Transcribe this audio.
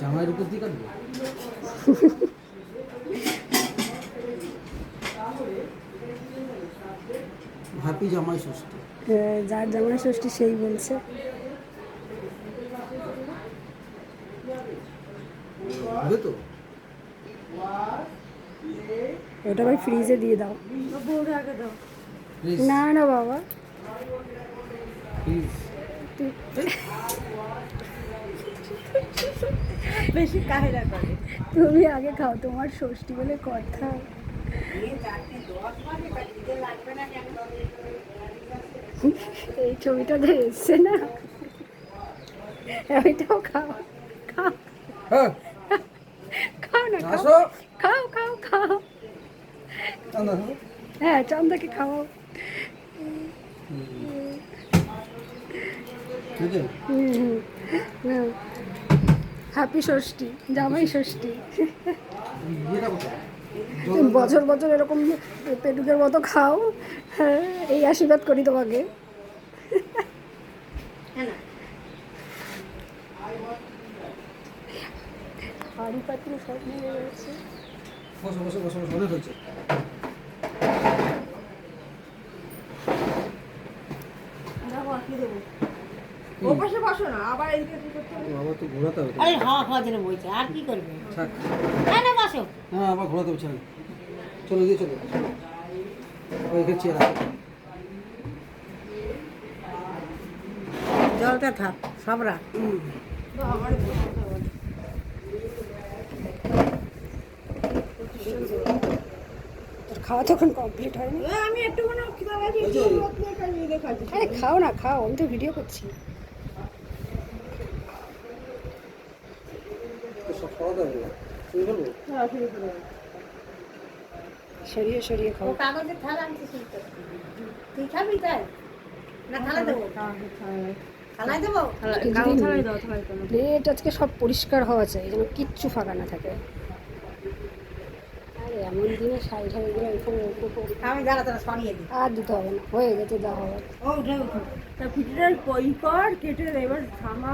জামাইয়ের উপর দিয়ে কাটবো। হ্যাপি জামাই ষষ্ঠী। যার জামাই ষষ্ঠী সেই বলছে। হবে তো? ওটা ভাই ফ্রিজে দিয়ে দাও। প্লিজ না না বাবা, প্লিজ। বেশি কাহিলা করে। তুমি আগে খাও, তোমার ষষ্ঠী বলে কথা। এই ছবিটা যে এসছে না, ওইটাও খাও। খাও হ্যাঁ খাও না, খাও আসো। খাও খাও খাও। না হ্যাঁ, চান্দাকে খাওয়াও। ঠিক আছে। হ্যাপি ষষ্ঠী, জামাই ষষ্ঠী। বিয়েটা কোথায়? তুমি বছর বছর এরকম পেটুকের মতো খাও। হ্যাঁ, এই আশীর্বাদ করি তোমাকে। হাড়ি পাত্র সব নিয়ে রয়েছে। বসো বসো বসো বসো, অনেক হচ্ছে। ও পাশে বসো না, আবার এদিকে কি করতে হবে? আবার তো ঘোরাতে হবে তো। আরে হাওয়া খাওয়ার জন্য বলছে, আর কি করবে? থাক। না না বসো। হ্যাঁ আবার ঘোরাতে হবে, চলো চলো দিয়ে চলো। ওই এখানে চেয়ার আছে। জলটা থাক, সব রাখ। তোর খাওয়া তখন কমপ্লিট হয়নি। আমি একটু মনে আরে খাও না, খাও, আমি তো ভিডিও করছি। তো সব খাওয়াতে হবে, শুরু করবো? সরিয়ে সরিয়ে খাও। কাগজের থালা আনতে শুনতে তুই খাবি তাই না? থালা দেবো, থালায় দেবো। প্লেট আজকে সব পরিষ্কার হওয়া চাই, যেন কিচ্ছু ফাঁকা না থাকে। আরে এমন দিনে শাড়ি ঠাড়িগুলো এখানে আমি দাঁড়া তারা সরিয়ে দিই। আর দিতে হবে না, হয়ে গেছে, দেওয়া হবে। ও উঠে উঠো তা পিঠের পই কর কেটে এবার থামা।